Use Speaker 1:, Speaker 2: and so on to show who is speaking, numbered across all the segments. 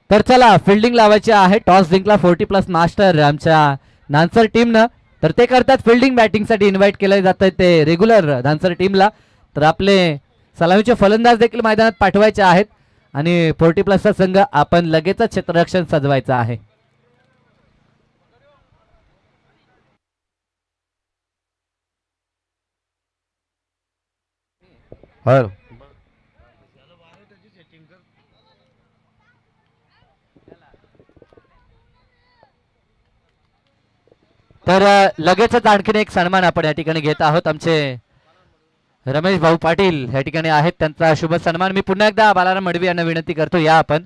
Speaker 1: तर चला फिल्डिंग लावायची आहे. टॉस जिंकला 40+ मास्टर आमच्या नान्सर टीमनं. तर ते करतात फिल्डिंग बॅटिंगसाठी इन्व्हाइट केलं जात आहे ते रेग्युलर नान्सर टीमला. तर आपले सलामीचे फलंदाज देखील मैदानात पाठवायचे आहेत आणि 40+चा संघ आपण लगेचच क्षेत्ररक्षण सजवायचं आहे.
Speaker 2: हॅलो
Speaker 1: तर लगेचच आणखीन एक सन्मान आपण या ठिकाणी घेत आहोत. आमचे रमेश भाऊ पाटील या ठिकाणी आहेत, त्यांचा शुभ सन्मान मी पुन्हा एकदा बालाराम मडवी यांना विनंती करतो. या आपण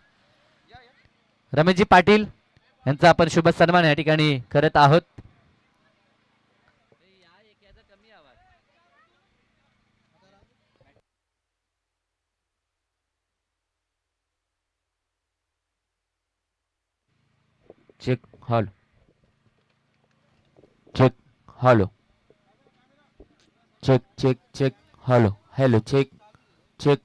Speaker 1: रमेशजी पाटील यांचा आपण शुभ सन्मान या ठिकाणी करत आहोत. Check hall check hello check check check hello hello check check.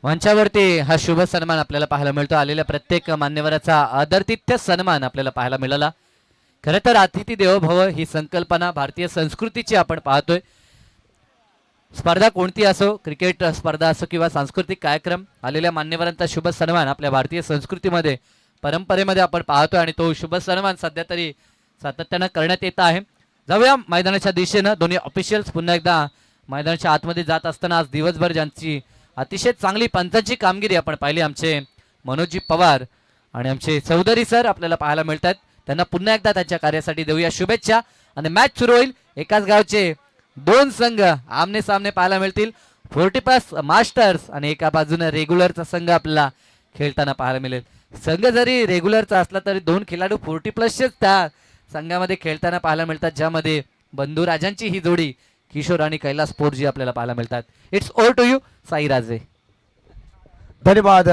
Speaker 1: मंचावरती हा शुभ सन्मान आपल्याला पाहायला मिळतो. आलेल्या प्रत्येक मान्यवराचा आदरातिथ्य सन्मान आपल्याला पाहायला मिळाला. खरं तर अतिथी देवो भव ही संकल्पना भारतीय संस्कृतीची आपण पाहतोय. स्पर्धा कोणती असो, क्रिकेट स्पर्धा असो किंवा सांस्कृतिक कार्यक्रम, आलेल्या मान्यवरांचा शुभ सन्मान आपल्या भारतीय संस्कृतीमध्ये परंपरेमध्ये आपण पाहतोय आणि तो शुभ सन्मान सध्या तरी सातत्यानं करण्यात येत आहे. जाऊया मैदानाच्या दिशेनं. दोन्ही ऑफिशियल्स पुन्हा एकदा मैदानाच्या आतमध्ये जात असताना आज दिवसभर ज्यांची अतिशय चांगली पंचांची कामगिरी आपण पाहिली, आमचे मनोजी पवार आणि आमचे चौधरी सर आपल्याला पाहायला मिळतात. त्यांना पुन्हा एकदा त्यांच्या कार्यासाठी देऊया शुभेच्छा. आणि मॅच सुरू होईल. एकाच गावचे दोन संघ आमने सामने पाहायला मिळतील. 40+ मास्टर्स आणि एका बाजूने रेग्युलरचा संघ आपल्याला खेळताना पाहायला मिळेल. संघ जरी रेग्युलरचा असला तरी दोन खेळाडू 40+चेच त्या संघामध्ये खेळताना पाहायला मिळतात, ज्यामध्ये बंधू राजांची ही जोडी किशोर आणि कैलास पोरजी आपल्याला पाहायला मिळतात. It's over to you Sai Raje.
Speaker 2: धन्यवाद.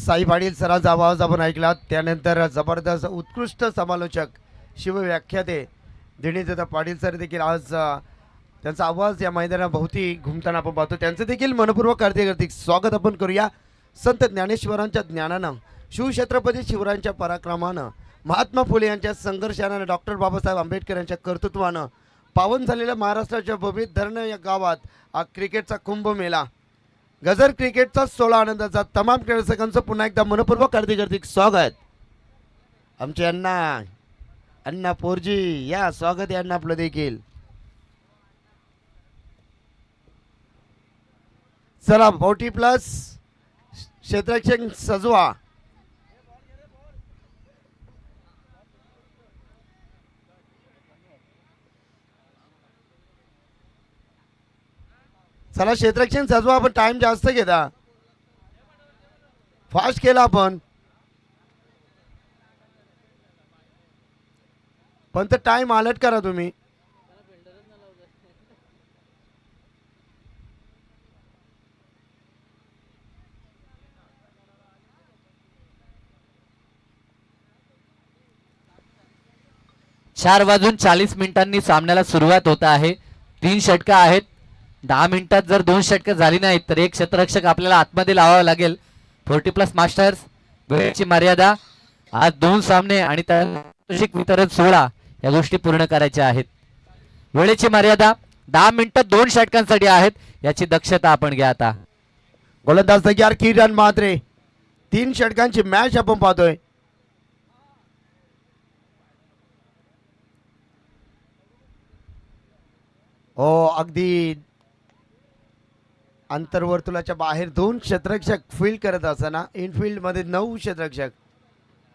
Speaker 2: साई पाटील सरांचा आवाज आपण ऐकला. त्यानंतर जबरदस्त उत्कृष्ट समालोचक शिवव्याख्याते दिनेशदादा पाटील सर देखील आज त्यांचा आवाज या मैदानाभोवती घुमताना आपण पाहतो. त्यांचं देखील मनपूर्वक हार्दिक स्वागत आपण करूया. संत ज्ञानेश्वरांच्या ज्ञानानं, शिवछत्रपती शिवरायांच्या पराक्रमानं, महात्मा फुले यांच्या संघर्षानं, डॉक्टर बाबासाहेब आंबेडकर यांच्या कर्तृत्वानं पावन झालेल्या महाराष्ट्राच्या भूमीत धरण या गावात हा क्रिकेटचा कुंभमेळा, गजर क्रिकेटचा 16 आनंदाचा तमाम प्रेक्षकांचं पुन्हा एकदा मनपूर्वक हार्दिक स्वागत. आमचे अण्णा पोरजी या स्वागत आहे अण्णा आपलं देखील. चला 40+ क्षेत्ररक्षण सजवा. चला क्षेत्ररक्षण सजवा. आपण टाइम जास्त घेता, फास्ट केला आपण, पण तर टाइम अलर्ट करा तुम्ही.
Speaker 1: चार वाजून 40 मिनिटांनी सामन्याला सुरुवात होत आहे. 3 षटकं आहेत. 10 मिनिटात जर 2 षटकं झाली नाहीत तर एक क्षेत्ररक्षक आपल्याला आतमध्ये लावावा लागेल. 40+ मास्टर्स वेळेची मर्यादा, आज 2 सामने आणि पारितोषिक वितरण 16 या गोष्टी पूर्ण करायच्या आहेत. वेळेची मर्यादा 10 मिनिटं 2 षटकांसाठी आहेत, याची दक्षता आपण घ्या. आता
Speaker 2: गोलंदाज तयार किरण म्हात्रे. 3 षटकांची मॅच आपण पाहतोय. हो, अगदी अंतर्वर्तुळाच्या बाहेर 2 क्षेत्ररक्षक फील्ड करत असताना इनफिल्ड मध्ये 9 क्षेत्ररक्षक.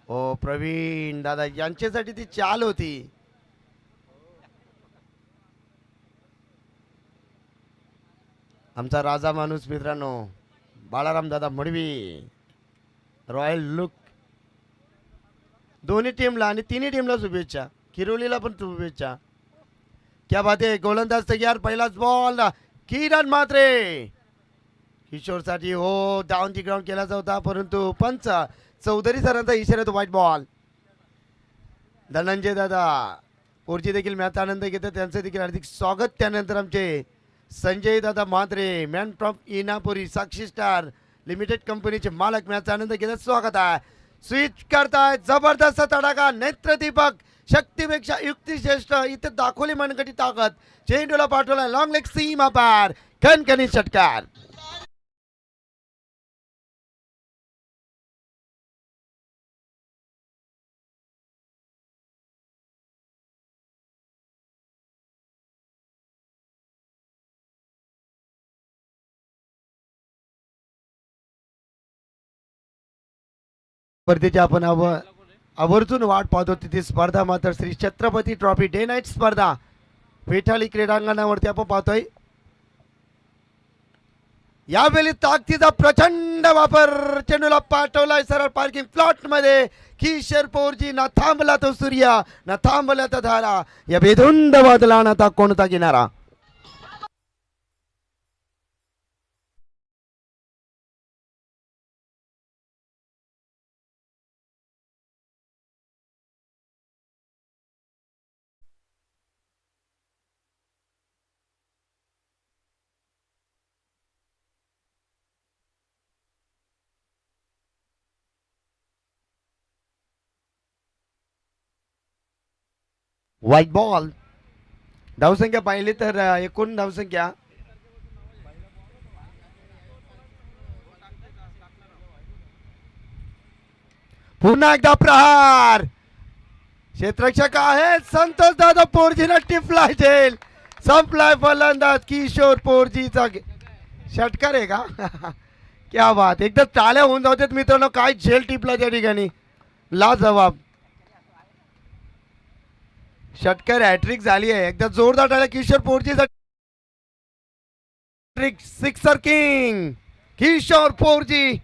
Speaker 2: हो, प्रवीण दादा यांच्यासाठी ती चाल होती. आमचा राजा माणूस मित्रांनो बाळाराम दादा मडवी, रॉयल लुक. दोन्ही टीमला आणि तिन्ही टीमला शुभेच्छा. किरोलीला पण शुभेच्छा. क्या बात आहे. गोलंदाज तयार. पहिलाच बॉल किरण म्हात्रे किशोरसाठी. हो, डाऊन दी ग्राउंड केला होता, परंतु पंच चौधरी सरांचा इशारा तो व्हाईट बॉल. धनंजय दादा पोरजी देखील मॅच आनंद घेतात, त्यांचं देखील हार्दिक स्वागत. त्यानंतर आमचे संजय दादा Matre man from Inapuri Sakshi star limited कंपनीचे मालक मॅच आनंद घेतात. स्वागत आहे. स्विच करताय जबरदस्त तडाखा नेत्रदीपक शक्तीपेक्षा युक्ती श्रेष्ठ इथे दाखवली मनगटी ताकद. चेंडूला पाठवला लॉंग लेग सीमा पार खणखणीत षटकार. स्पर्धेची आपण आवर्जून वाट पाहतो. तिथे स्पर्धा मात्र Shri Chhatrapati trophy day night स्पर्धा पेठाली क्रीडांगणावरती आपण पाहतोय. यावेळी ताकदीचा प्रचंड वापर. चेंडूला पाठवलाय सरळ पार्किंग प्लॉट मध्ये. किशोर पोरजी ना थांबला तो सूर्य ना थांबला तो धारा. या बेधुंद वादळा आता कोणता किनारा. White ball. धावसंख्या पाहिली तर एकूण धावसंख्या पुन्हा एकदा प्रहार. क्षेत्ररक्षक आहे संतोष दादा पोरजीला टिपलाय झेल. संपलाय फलंदाज किशोर पोरजीचा षटकार आहे का. क्या बात. एकदा टाळ्या होऊन जातात मित्रांनो. काय झेल टिपला त्या ठिकाणी. लाजवाब षटकार हॅट्रिक झाली आहे. एकदा जोरदार टाळ्या किशोर पोरजीचा. Sixer king Kishor Porji.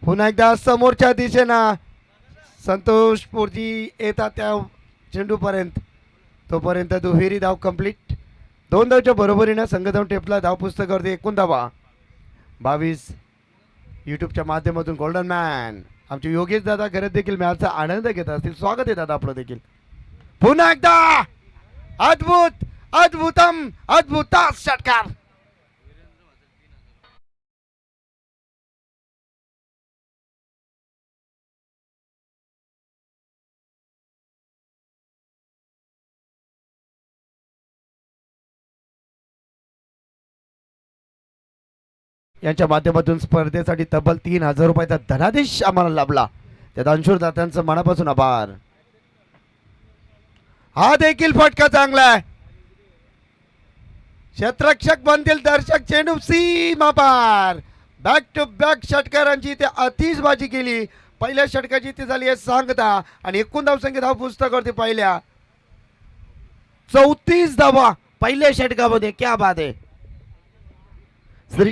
Speaker 2: पुन्हा एकदा समोरच्या दिशेनं संतोष पोरजी येतात त्या चेंडू पर्यंत. तोपर्यंत दुहेरी धाव कंप्लीट. 2 धावच्या बरोबरीनं संघ धाव टेपला. धाव पुस्तकावरती एकूण धावा 22. यूट्यूबच्या माध्यमातून गोल्डन मॅन आमचे योगेश दादा घरात देखील मॅचचा आनंद घेत असतील. स्वागत आहे दादा आपलं देखील. पुन्हा एकदा अद्भुत अद्भुतम अद्भुतास षटकार. यांच्या माध्यमातून स्पर्धेसाठी तब्बल 3000 रुपयाचा धनादेश आम्हाला लाभला. त्या दानशूर दात्यांचं मनापासून आभार. हा देखील फटका चांगला आहे. क्षेत्ररक्षक बनतील दर्शक. चेंडू सीमा पार. बॅक टू बॅक षटकारांची ते अतिशबाजी केली. पहिल्या षटकाची ती झाली आहे सांगता. आणि एकूण धावसंख्या धाव पुस्तकावरती पाहिल्या 34 धावा पहिल्या षटकामध्ये. क्या बात आहे. श्री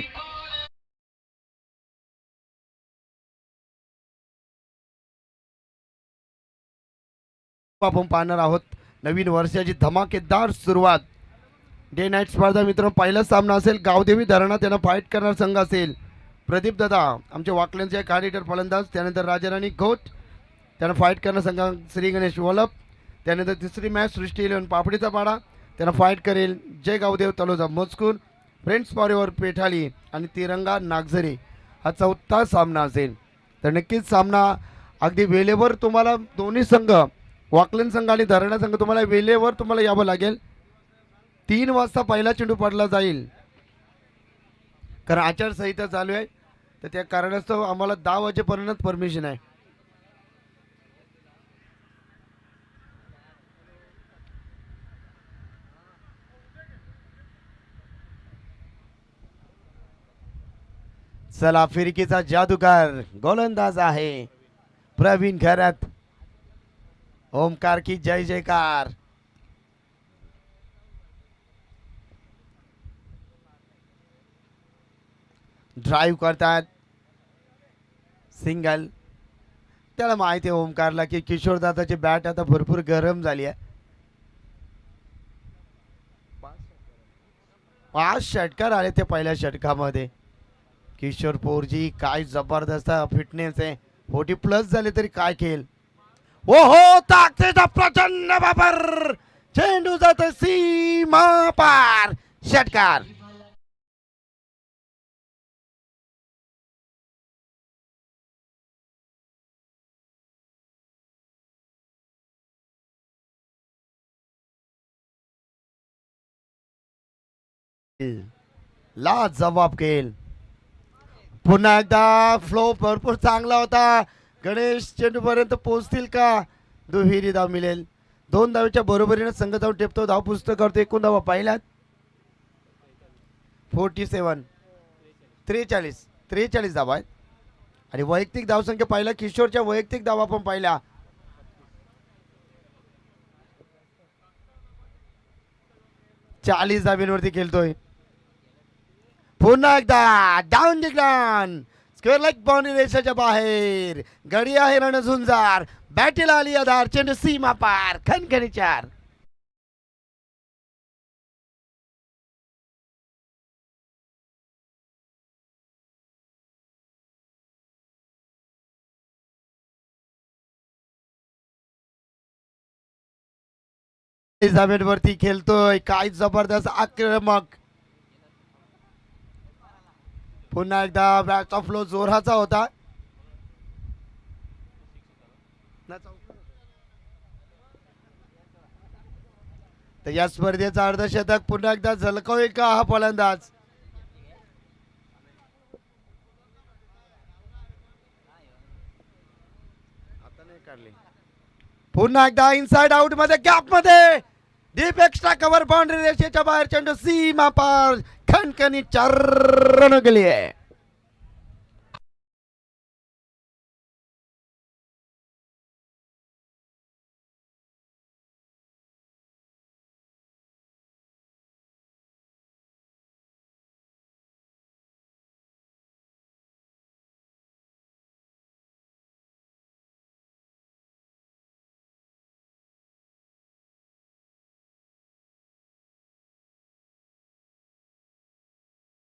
Speaker 2: आपण पाहणार आहोत नवीन वर्षाची धमाकेदार सुरुवात. डे नाईट स्पर्धा मित्रांनो पहिला सामना असेल गावदेवी धरणा. त्यांना फाईट करणार संघ असेल प्रदीप दादा आमचे वाकल्यांचे कार्डिटर फलंदाज. त्यानंतर राजाराणी घोट त्यांना फाईट करणार संघ श्री गणेश वलप. त्यानंतर तिसरी मॅच सृष्टी 11 पापडीचा पाडा त्यांना फाईट करेल जय गावदेव तलोजा मजकूर. फ्रेंड्स फॉर पेठाली आणि तिरंगा नागझरी. हा चौथा सामना असेल. तर नक्कीच सामना अगदी वेळेवर तुम्हाला दोन्ही संघ वाकलन संघ आणि धरणा संघ तुम्हाला वेळेवर तुम्हाला यावं लागेल. 3 वाजता पहिला चेंडू पडला जाईल कारण आचारसंहिता चालू आहे. तर त्या कारणास्तव आम्हाला 10 वाजेपर्यंत परमिशन आहे. चला फिरकीचा जादूगार गोलंदाज आहे प्रवीण घरात. ओमकार की जय जयकार. ड्राईव्ह करतात सिंगल. त्याला माहिती आहे ओमकारला की किशोर दादाची बॅट आता भरपूर गरम झाली आहे. 5 षटकार आले ते पहिल्या षटकामध्ये. किशोर पोरजी काय जबरदस्त फिटनेस आहे. 40+ झाले तरी काय खेळ. ओ हो ताकदीचा प्रचंड वापर. चेंडू जात सीमा पार, षटकार. ला जबाब केल. पुन्हा एकदा फ्लो भरपूर चांगला होता. गणेश चेंडू पर्यंत पोहोचतील का? दुहेरी धाव मिळेल. 2 धावेच्या बरोबरीने संघ जाऊन टेपतो. धाव पुस्तक करतो. एकूण धावा पाहिल्यात 47, 43 धावा आहेत. आणि वैयक्तिक धावसंख्या पाहिला. किशोरच्या वैयक्तिक धावा पण पाहिल्या. चाळीस धाब्यांवरती खेळतोय. पुन्हा एकदा down the ground, square leg boundary रेषेच्या बाहेर. गडी आहे रणझुंजार. बॅटीला आली आधार. चेंडू सीमा पार, खणखणी 4. धाब्यांवरती खेळतोय. काय जबरदस्त आक्रमक. पुन्हा एकदा बॅटचा फ्लो जोराचा होता. तर या स्पर्धेचा अर्धशतक पुन्हा एकदा झलकावेल का हा फलंदाज? पुन्हा एकदा इनसाइड आउट मध्ये, गॅप मध्ये, डीप एक्स्ट्रा कव्हर, बाउंड्री रेषेच्या बाहेर. चेंडू सीमा पार, खणखणी 4 रन गेली आहे.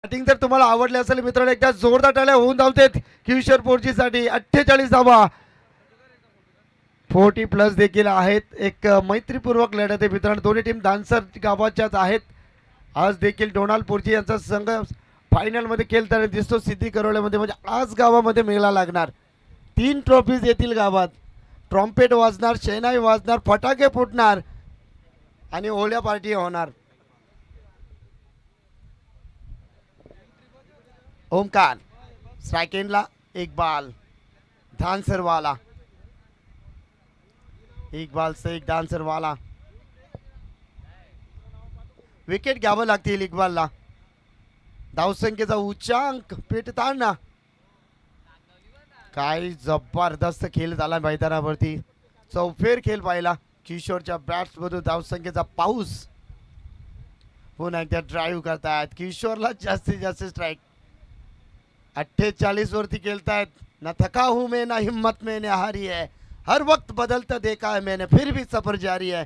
Speaker 2: बॅटिंग जर तुम्हाला आवडले असेल मित्रांनो, एकदा जोरदार टाळ्या होऊन धावतेत किशोर पोर्ची साठी. 48 धावा, 40+ देखील आहेत. एक मैत्रीपूर्वक लढत आहे मित्रांनो. दोन्ही टीम दानसर गावाच्याच आहेत. आज देखील डोनाल्ड पोर्ची यांचा संघ फायनल मध्ये खेळताना दिसतो सिद्धी करवल्यामध्ये. म्हणजे आज गावामध्ये मेळा लागणार. 3 ट्रॉफीज येतील गावात. ट्रॉम्पेट वाजणार, शेणाई वाजणार, फटाके फुटणार आणि होळ्या पार्टी होणार. ओमकार स्ट्राइक एंडला, इकबाल धानसरवाला, इकबाल से एक धानसरवाला. विकेट घ्यावं लागतील इकबालला. धावसंख्येचा उच्चांक पेटताना काय जबरदस्त खेळ झाला मैदानावरती. चौफेर खेळ पाहिला. किशोरच्या बॅट्स मधून धावसंख्येचा पाऊस. पुन्हा एकदा ड्राईव्ह करतायत. किशोरला जास्तीत जास्त स्ट्राइक. 48 वरती खेलतायत. ना थका हूं मैं, ना हिम्मत मैंने हारी है, हर वक्त बदलता देखा है मैंने, फिर भी सफर जारी है.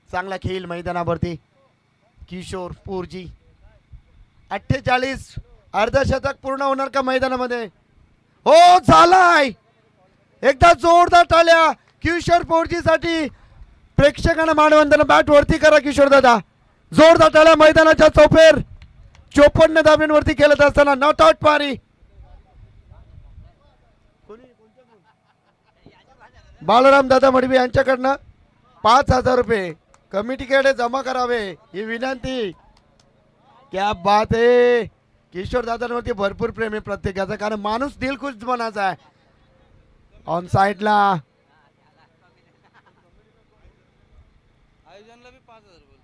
Speaker 2: चांगला खेळ मैदानावरती. किशोर पोर्जी 48, अर्धशतक पूर्ण होणार का मैदानामध्ये? हो झालाय. एकदा जोरदार टाळ्या किशोर पोर्जी साठी. प्रेक्षकांना मानवंदना. बॅट वरती करा किशोर दादा. जोरदार टाळ्या मैदानाच्या चौफेर. 54 धाब्यांवरती खेळत असताना नॉट आउट पारी. बाळराम दादा मडवी यांच्याकडनं 5,000 रुपये कमिटीकडे जमा करावे ही विनंती. क्या बात आहे. किशोर दादांवरती भरपूर प्रेम आहे प्रत्येकाचा, कारण माणूस दिलखुश मनाचा आहे. ऑन साइडला
Speaker 3: आयोजनला बी 5,000 बोलतो.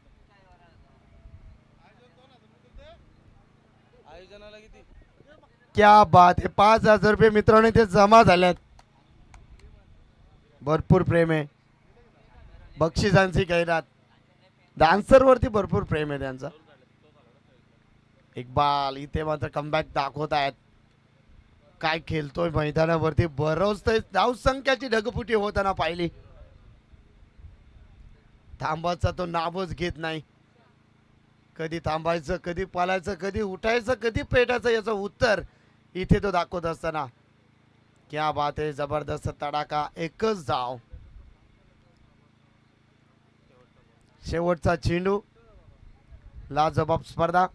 Speaker 3: आयोजनाला किती?
Speaker 2: क्या बात आहे. 5,000 रुपये मित्रांनो ते जमा झाल्यात. भरपूर प्रेम आहे. बक्षिसांची जाहिरात. डान्सर वरती भरपूर प्रेम आहे त्यांचा. इकबाल इथे मात्र कमबॅक दाखवत आहेत. काय खेळतोय मैदानावरती. बरोच धाव संख्याची ढगफुटी होताना पाहिली. थांबायचा तो नावच घेत नाही. कधी थांबायचं, कधी पालायचं, कधी उठायचं, कधी पेटायचं, याचं उत्तर इथे तो दाखवत असताना. क्या बात आहे. जबरदस्त तडाखा. एकच धाव. शेवटचा चेंडू, लाजबाब स्पर्धा.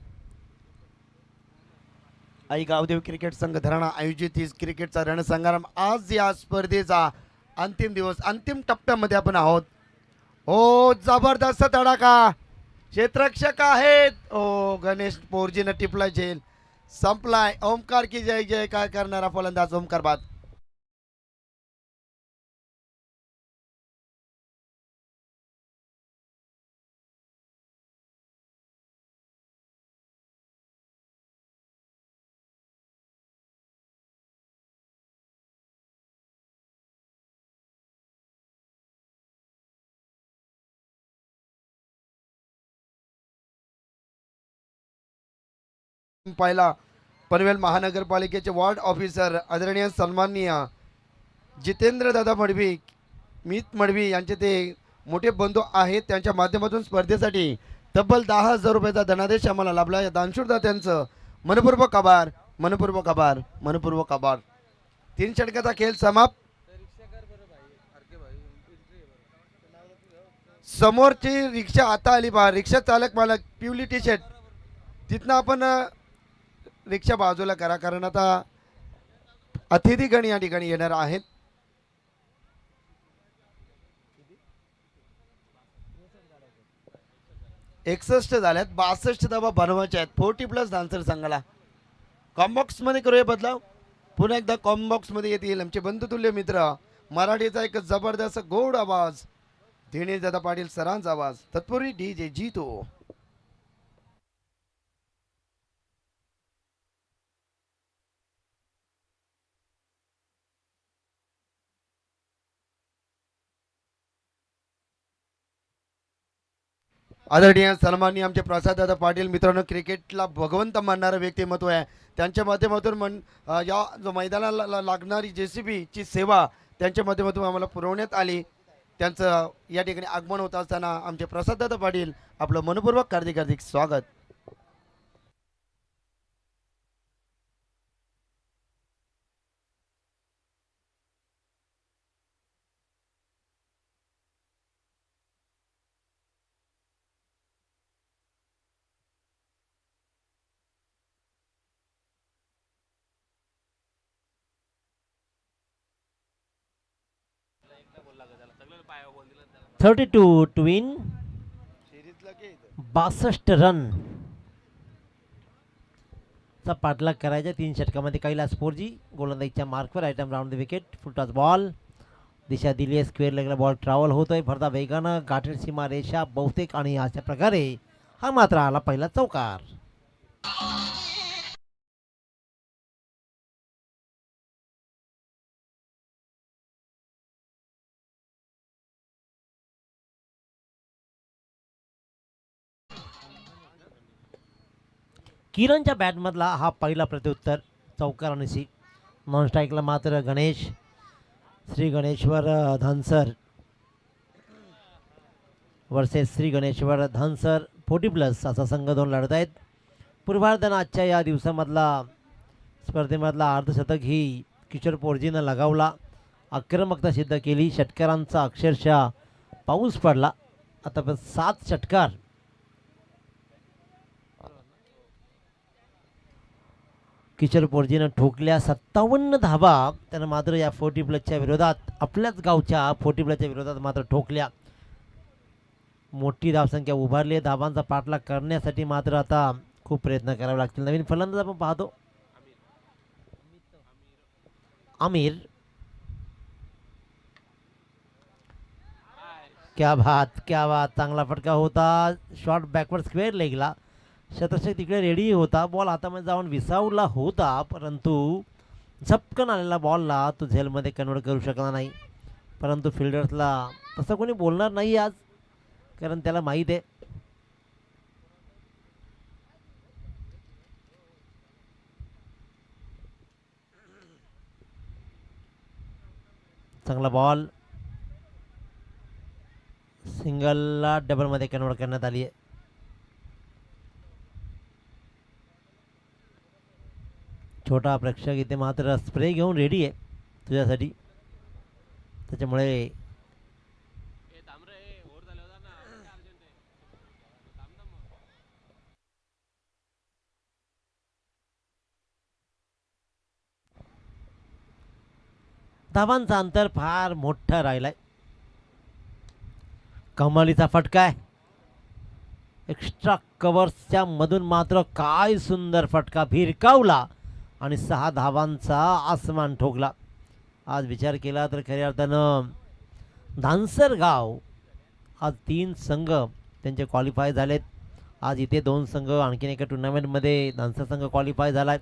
Speaker 2: आई गावदेव क्रिकेट संघ धराणा आयोजित ही क्रिकेटचा रणसंग्राम. आज या स्पर्धेचा अंतिम दिवस, अंतिम टप्प्यामध्ये आपण आहोत. ओ जबरदस्त तडाखा, क्षेत्ररक्षक आहेत. ओ गणेश पोरजीनं टिपला झेल, संपलाय. ओमकार की जय जय काय करणारा फलंदाज ओमकार बाद. पाहिला पनवेल महानगरपालिकेचे वॉर्ड ऑफिसर आदरणीय सन्माननीय जितेंद्र दादा मडवी, मीत मडवी यांचे ते मोठे बंधू आहेत. त्यांच्या माध्यमातून स्पर्धेसाठी तब्बल 10,000 रुपयाचा धनादेश आम्हाला लाभला. या दानशूर त्यांचं मनपूर्वक आभार, मनपूर्वक आभार, मनपूर्वक आभार. 3 षटकाचा खेळ समाप्त. समोरची रिक्षा आता आली बा. रिक्षा चालक मालक पिवली टी शर्ट तिथनं आपण रिक्षा बाजूला करा, कारण आता अतिथीगण या ठिकाणी येणार आहेत. एकसष्ट झाल्यात, 62 धावा बनवायच्या आहेत. 40+ धानसर संघाला. कॉम्बॉक्स मध्ये करूया बदलाव. पुन्हा एकदा कॉम्बॉक्स मध्ये येतील आमचे बंधुतुल्य मित्र. मराठीचा एक जबरदस्त गोड आवाज, दिनेश दादा पाटील सरांचा आवाज. तत्पूर्वी DJ जीतो. आदरणीय सन्माननीय आमचे प्रसाददादा पाटील मित्रांनो, क्रिकेटला भगवंत मानणारं व्यक्तिमत्व आहे. त्यांच्या माध्यमातून या जो मैदानाला लागणारी JCB ची सेवा त्यांच्या माध्यमातून आम्हाला पुरवण्यात आली. त्यांचं या ठिकाणी आगमन होत असताना आमचे प्रसाददादा पाटील आपलं मनपूर्वक हार्दिक हार्दिक स्वागत.
Speaker 3: $32 to win, 62 रन चा पाठलाग करायचा 3 षटकामध्ये. कैलास पोरजी गोलंदाजीच्या मार्कवर. Item round the wicket. Full toss ball, दिशा दिली आहे स्क्वेअर लेगला. बॉल ट्रॅव्हल होतोय भरदा वेगानं, गाठील सीमा रेषा बहुतेक, आणि अशा प्रकारे हा मात्र आला पहिला चौकार. किरणच्या बॅटमधला हा पहिला प्रत्युत्तर चौकार आणि सी. नॉन स्ट्राईकला मात्र गणेश, श्री गणेश्वर धनसर वर्सेस श्री गणेश्वर धनसर 40+ असा संघ दोन लढत आहेत. पूर्वार्धन आजच्या या दिवसामधला स्पर्धेमधला अर्धशतक ही किशोर पोरजीनं लगावला. आक्रमकता सिद्ध केली. षटकारांचा अक्षरशः पाऊस पडला. आता 7 षटकार किशोर पोरजीनं ठोकल्या. 57 धावा त्यानं मात्र या 40+च्या विरोधात, आपल्याच गावच्या 40+च्या विरोधात मात्र ठोकल्या. मोठी धावसंख्या उभारली. धावांचा पाठलाग करण्यासाठी मात्र आता खूप प्रयत्न करावे लागतील. नवीन फलंदाज आपण पाहतो आमिर. क्या बात, क्या बात. चांगला फटका होता. शॉर्ट बॅकवर्ड स्क्वेअर लेगला. शतरक्षक तिकडे रेडी होता. बॉल हातामध्ये जाऊन विसावला होता, परंतु झपकन आलेला बॉलला तो झेलमध्ये कन्वर्ट करू शकला नाही. परंतु फिल्डर्सला तसं कोणी बोलणार नाही आज, कारण त्याला माहीत आहे चांगला बॉल सिंगलला डबलमध्ये कन्वर्ट करण्यात आली आहे. छोटा प्रेक्षक इथे मात्र स्प्रे घेऊन रेडी आहे तुझ्यासाठी. त्याच्यामुळे धावांचा अंतर फार मोठा राहिलाय. कमालीचा फटका आहे. एक्स्ट्रा कव्हर्सच्या मधून मात्र काय सुंदर फटका भिरकावला आणि 6 धावांचा आसमान ठोकला. आज विचार केला तर खऱ्या अर्थानं धानसर गाव आज 3 संघ त्यांचे क्वालिफाय झालेत. आज इथे 2 संघ आणखीन एका टुर्नामेंटमध्ये धानसर संघ क्वालिफाय झाला आहे.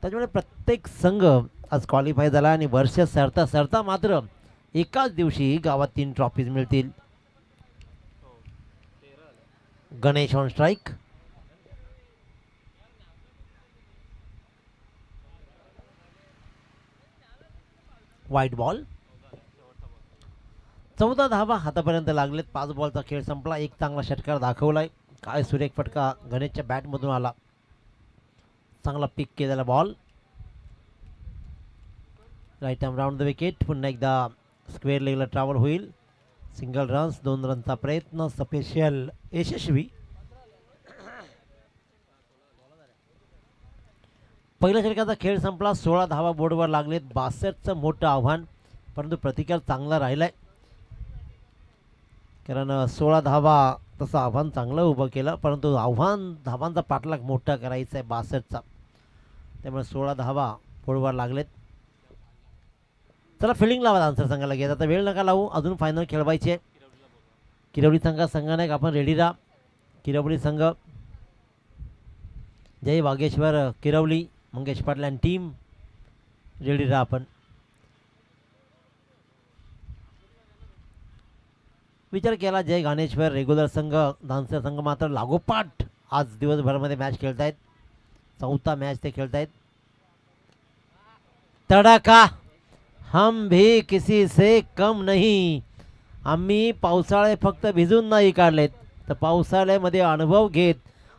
Speaker 3: त्याच्यामुळे प्रत्येक संघ आज क्वालिफाय झाला आणि वर्ष सरता सरता मात्र एकाच दिवशी गावात 3 ट्रॉफीज मिळतील. Ganesh on strike. White ball. 14 धावा हातापर्यंत लागलेत. 5 बॉलचा खेळ संपला. एक चांगला षटकार दाखवलाय. काय सुरेख फटका गणेशच्या बॅटमधून आला. चांगला पिक केलेला ball. Right arm round the wicket. पुन्हा एकदा स्क्वेअर लेगला ट्रॅव्हल होईल. Single runs. 2 रनचा प्रयत्न स्पेशल यशस्वी. पहिल्या षटकाचा खेळ संपला. 16 धावा बोर्डवर लागलेत. 62चं मोठं आव्हान, परंतु प्रतिकार चांगला राहिलाय. कारण 16 धावा तसं आव्हान चांगलं उभं केलं, परंतु आव्हान धावांचा पाठलाग मोठा करायचा आहे 62चा. त्यामुळे 16 धावा बोर्डवर लागलेत. चला फिल्डिंग लावा आन्सर संघाला घेत. आता वेळ नका लावू, अजून फायनल खेळवायची आहे. किरवली संघाने आपण रेडी राहा. किरवली संघ, जय वागेश्वर किरवली, मंगेश पाटील आणि टीम रेडी राहा आपण. विचार केला जय घाणेश्वर रेग्युलर संघ, धानसर संघ मात्र लागोपाठ आज दिवसभरामध्ये मॅच खेळतायत. 4था मॅच ते खेळतायत. तडाखा. हम भी किसी से कम नहीं. आम्ही पावसाळे फक्त भिजून नाही काढलेत, तर पावसाळ्यामध्ये अनुभव घेत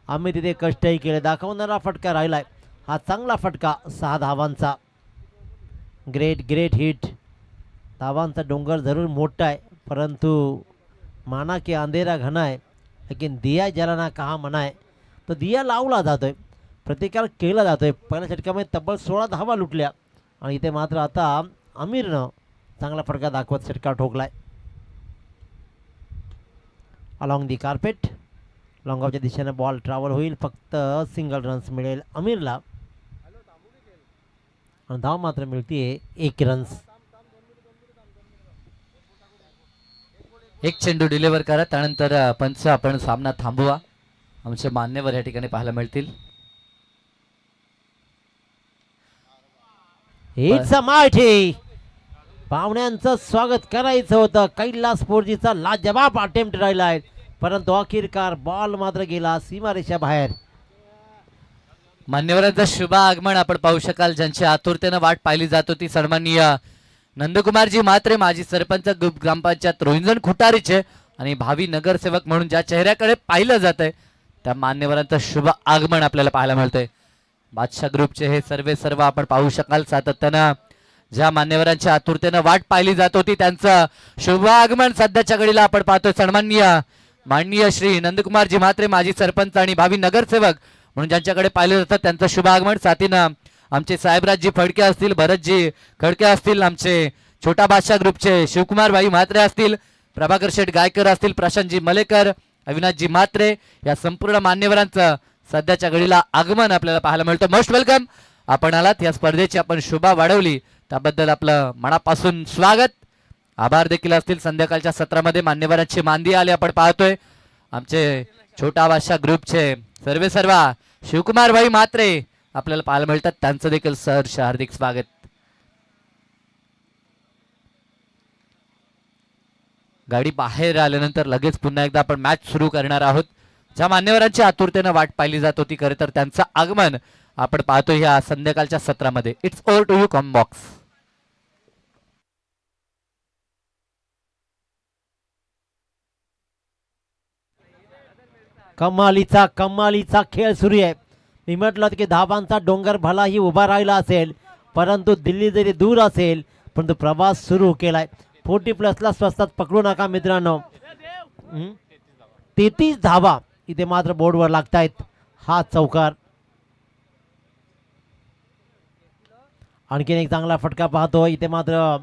Speaker 3: आम्ही तिथे कष्टही केले. दाखवणारा फटका राहिलाय. हा चांगला फटका 6 धावांचा. Great great hit. धावांचा डोंगर जरूर मोठा आहे, परंतु माना की अंधेरा घना आहे, लेकिन दिया जलाना कहा मना आहे. तो दिया लावला जातोय, प्रतिकार केला जातोय. पहिल्या षटकामध्ये तब्बल 16 धावा लुटल्या आणि इथे मात्र आता आमिरनं चांगला फटका दाखवत षटकार ठोकलाय. Along the carpet. लॉंगऑफच्या दिशेने बॉल ट्रॅव्हल होईल. फक्त सिंगल रन्स मिळेल अमीरला आणि धाव मात्र मिळते 1 रन्स.
Speaker 1: एक चेंडू डिलिव्हर करा, त्यानंतर पंच आपण सामना थांबवा. आमचे मान्यवर या ठिकाणी पाहायला मिळतील.
Speaker 3: It's a माठी. पाहुण्यांचं स्वागत करायचं होतं. कैलास फोर्जीचा लाजवाब अटेम्प्ट राहिलाय, परंतु अखेरकार बॉल मात्र गेला सीमारेषा बाहेर.
Speaker 1: मान्यवरांचं शुभ आगमन आपण पाहू शकाल, ज्यांच्या आतुरतेनं वाट पाहिली जात होती. सन्माननीय नंदकुमारजी म्हात्रे, माजी सरपंच ग्रामपंचायत रोहिंजण खुटारीचे आणि भावी नगरसेवक म्हणून ज्या चेहऱ्याकडे पाहिलं जात आहे, त्या मान्यवरांचं शुभ आगमन आपल्याला पाहायला मिळतंय. बादशाह ग्रुपचे हे सर्व आपण पाहू शकाल. सातत्यानं ज्या मान्यवरांच्या आतुरतेनं वाट पाहिली जात होती, त्यांचं शुभ आगमन सध्याच्या घडीला आपण पाहतोय. सन्माननीय माननीय श्री नंदकुमारजी म्हात्रे, माजी सरपंच आणि भावी नगरसेवक म्हणून ज्यांच्याकडे पाहिलं जातं, त्यांचं शुभ आगमन. साथीनं आमचे साहेबराजजी फडके असतील, भरतजी खडके असतील, आमचे छोटा बादशाह ग्रुपचे शिवकुमार भाई म्हात्रे असतील, प्रभाकर शेठ गायकर असतील, प्रशांतजी मलेकर, अविनाशजी म्हात्रे, या संपूर्ण मान्यवरांचं सध्याच्या घडीला आगमन आपल्याला पाहायला मिळतं. Most welcome. आपण आलात, या स्पर्धेची आपण शोभा वाढवली त्याबद्दल आपलं मनापासून स्वागत. आभार देखील असतील. संध्याकाळच्या सत्रामध्ये मान्यवरांची मांदी आली आपण पाहतोय. आमचे छोटा बादशाह ग्रुपचे सर्व शिवकुमार भाई म्हात्रे आपल्याला पाहायला मिळतात, त्यांचं देखील सहर्ष हार्दिक स्वागत. गाडी बाहेर आल्यानंतर लगेच पुन्हा एकदा आपण मॅच सुरू करणार आहोत. ज्या मान्यवरांची आतुरतेनं वाट पाहिली जात होती, खरं तर त्यांचं आगमन आपण पाहतो ह्या संध्याकाळच्या सत्रामध्ये. इट्स ओव्हर टू यू कम बॉक्स.
Speaker 3: कमालीचा खेळ सुरू आहे. मी म्हटलं की धावांचा डोंगर भलाही उभा राहिला असेल, परंतु दिल्ली जरी दूर असेल, परंतु प्रवास सुरू केलाय. 40+ स्वस्तात पकडू नका मित्रांनो. 33 धावा इथे मात्र बोर्डवर लागतायत. हा चौकार. आणखीन एक चांगला फटका पाहतो. इथे मात्र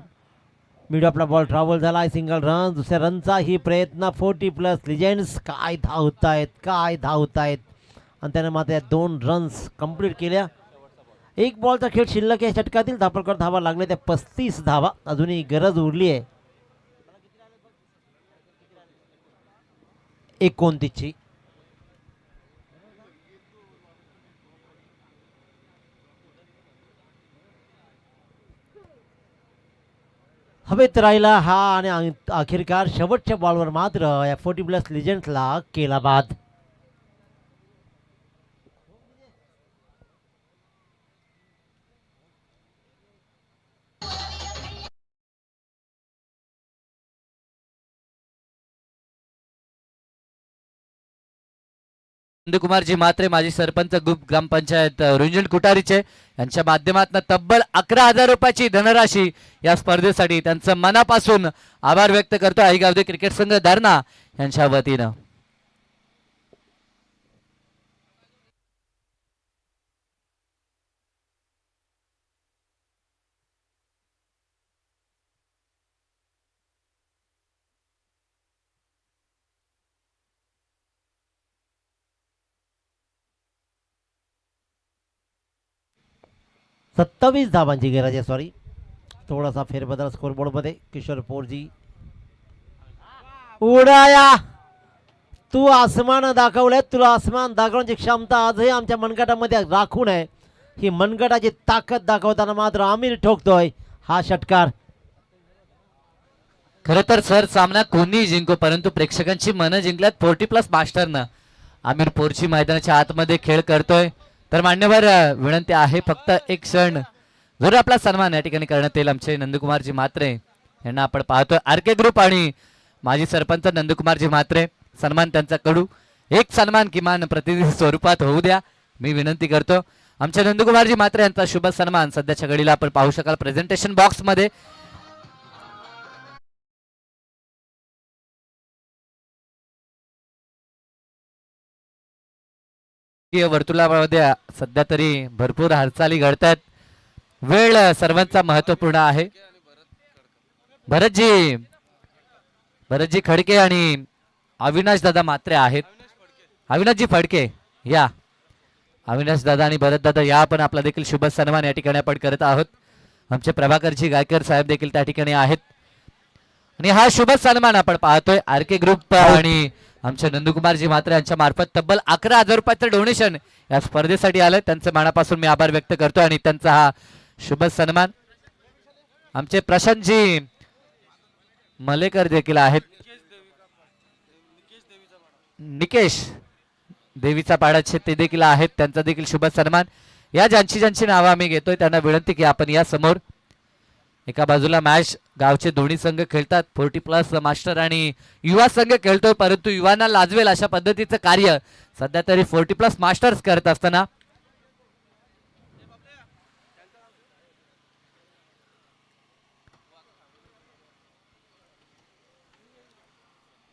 Speaker 3: मिड ऑफला बॉल ट्रॅव्हल झाला, सिंगल रन. दुसऱ्या रनचा ही प्रयत्न. 40+ लिजेंड्स काय धावतायत आणि त्याने मात्र 2 रन्स कंप्लीट केल्या. एक बॉलचा खेळ शिल्लक या षटकातील. धापडकर धावा लागले त्या 35 धावा. अजूनही गरज उरली आहे 29ची. हवेत राहिला हा आणि अखेरकार शेवटच्या बॉलवर मात्र या 40+ लिजेंड्सला केला बाद.
Speaker 1: नंदकुमारजी मात्रे माजी सरपंच गुप ग्रामपंचायत रुंजण कुटारीचे यांच्या माध्यमातून तब्बल 11,000 रुपयाची धनराशी या स्पर्धेसाठी त्यांचं मनापासून आभार व्यक्त करतो आईगावदे क्रिकेट संघ दारणा यांच्या वतीनं.
Speaker 3: सत्तावीस धावांची गरज आहे. सॉरी, थोडासा फेरबदल स्कोरबोर्डमध्ये. किशोर पोरजी उडाया, तू आसमान दाखवलंय. तुला आसमान दाखवण्याची क्षमता आजही आमच्या मनगटामध्ये राखून आहे. ही मनगटाची ताकद दाखवताना मात्र आमिर ठोकतोय हा षटकार.
Speaker 1: खरं तर सर सामना कोणीही जिंको परंतु प्रेक्षकांची मनं जिंकल्यात 40+ मास्टरनं. आमिर पोरची मैदानाच्या आतमध्ये खेळ करतोय. तर मान्यवर विनंती आहे फक्त एक क्षण जरूर आपला सन्मान या ठिकाणी करण्यात येईल. आमचे नंदकुमारजी म्हात्रे यांना आपण पाहतोय. आरके ग्रुप आणि माजी सरपंच नंदकुमारजी म्हात्रे सन्मान त्यांचा कडू. एक सन्मान किमान प्रतिनिधी स्वरूपात होऊ द्या मी विनंती करतो. आमच्या नंदकुमारजी म्हात्रे यांचा शुभ सन्मान सध्याच्या घडीला आपण पाहू शकाल प्रेझेंटेशन बॉक्स मध्ये. वर्तुळामध्ये सध्या तरी भरपूर हालचाली घडतात. वेळ सर्वांचा महत्वपूर्ण आहे. भरतजी खडके आणि अविनाश दादा मात्रे आहेत. अविनाशजी फडके या. अविनाश दादा आणि भरत दादा या आपण आपला देखील शुभ सन्मान या ठिकाणी आपण करत आहोत. आमचे प्रभाकरजी गायकर साहेब देखील त्या ठिकाणी आहेत आणि हा शुभ सन्मान आपण पाहतोय आरके ग्रुप आणि आमच्या नंदकुमारजी म्हात्रे यांच्या मार्फत तब्बल 11,000 रुपयाचं डोनेशन या स्पर्धेसाठी आलं. त्यांचं मनापासून मी आभार व्यक्त करतो आणि त्यांचा हा शुभ सन्मान आमचे प्रशांतजी मलेकर देखील आहेत. निकेश देवीचा पाडाचे ते देखील आहेत. त्यांचा देखील शुभ सन्मान. या ज्यांची नावं आम्ही घेतोय त्यांना विनंती की आपण या समोर. एका बाजूला मॅच गावचे दोन्ही संघ खेळतात. 40+ मास्टर आणि युवा संघ खेळतोय परंतु युवांना लाजवेल अशा पद्धतीचं कार्य सध्या तरी 40+ मास्टर्स करत असताना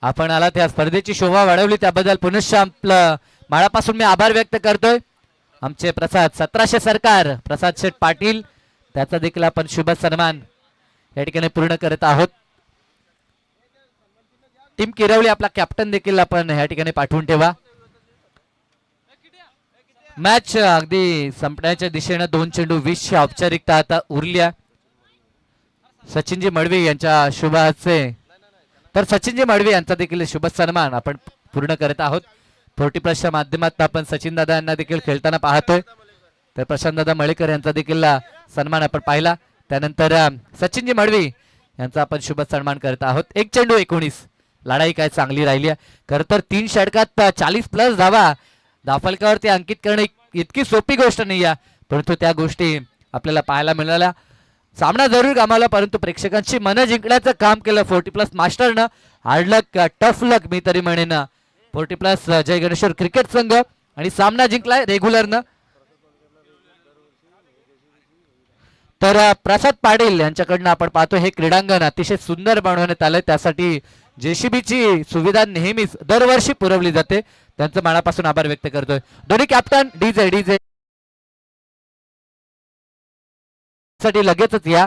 Speaker 1: आपण आला त्या स्पर्धेची शोभा वाढवली त्याबद्दल पुनश्च आपलं मनापासून मी आभार व्यक्त करतोय. आमचे प्रसाद 1700 सरकार प्रसाद शेठ पाटील त्याचा देखील आपण शुभ सन्मान या ठिकाणी पूर्ण करत आहोत. टीम किरवली आपला कॅप्टन देखील आपण या ठिकाणी पाठवून ठेवा. मॅच अगदी संपण्याच्या दिशेने 2 चेंडू 20ची औपचारिकता आता उरल्या. सचिनजी मडवी यांच्या शुभ हस्ते तर सचिनजी मडवी यांचा देखील शुभ सन्मान आपण पूर्ण करत आहोत. 40+ माध्यमातून आपण सचिन दादा यांना देखील खेळताना पाहतोय. तर प्रशांत दादा मळेकर यांचा देखील सन्मान आपण पाहिला. त्यानंतर सचिनजी मडवी यांचा आपण शुभ सन्मान करत आहोत. 1 चेंडू 19 लढाई काय चांगली राहिली आहे. खरं तर 3 षटकात 40+ धावा दाफलकावरती अंकित करणे इतकी सोपी गोष्ट नाही आहे परंतु त्या गोष्टी आपल्याला पाहायला मिळाल्या. सामना जरूर गमावला परंतु प्रेक्षकांची मनं जिंकण्याचं काम केलं 40+ मास्टरनं. हार्ड लक टफ लक मी तरी म्हणेन 40+ जय गणेश्वर क्रिकेट संघ आणि सामना जिंकलाय रेग्युलरनं. तर प्रसाद पाटील यांच्याकडनं आपण पाहतो हे क्रीडांगण अतिशय सुंदर बनवण्यात आलंय. त्यासाठी JCBची सुविधा नेहमीच दरवर्षी पुरवली जाते. त्यांचं मनापासून आभार व्यक्त करतोय. दोन्ही कॅप्टन डीजे साठी लगेचच या.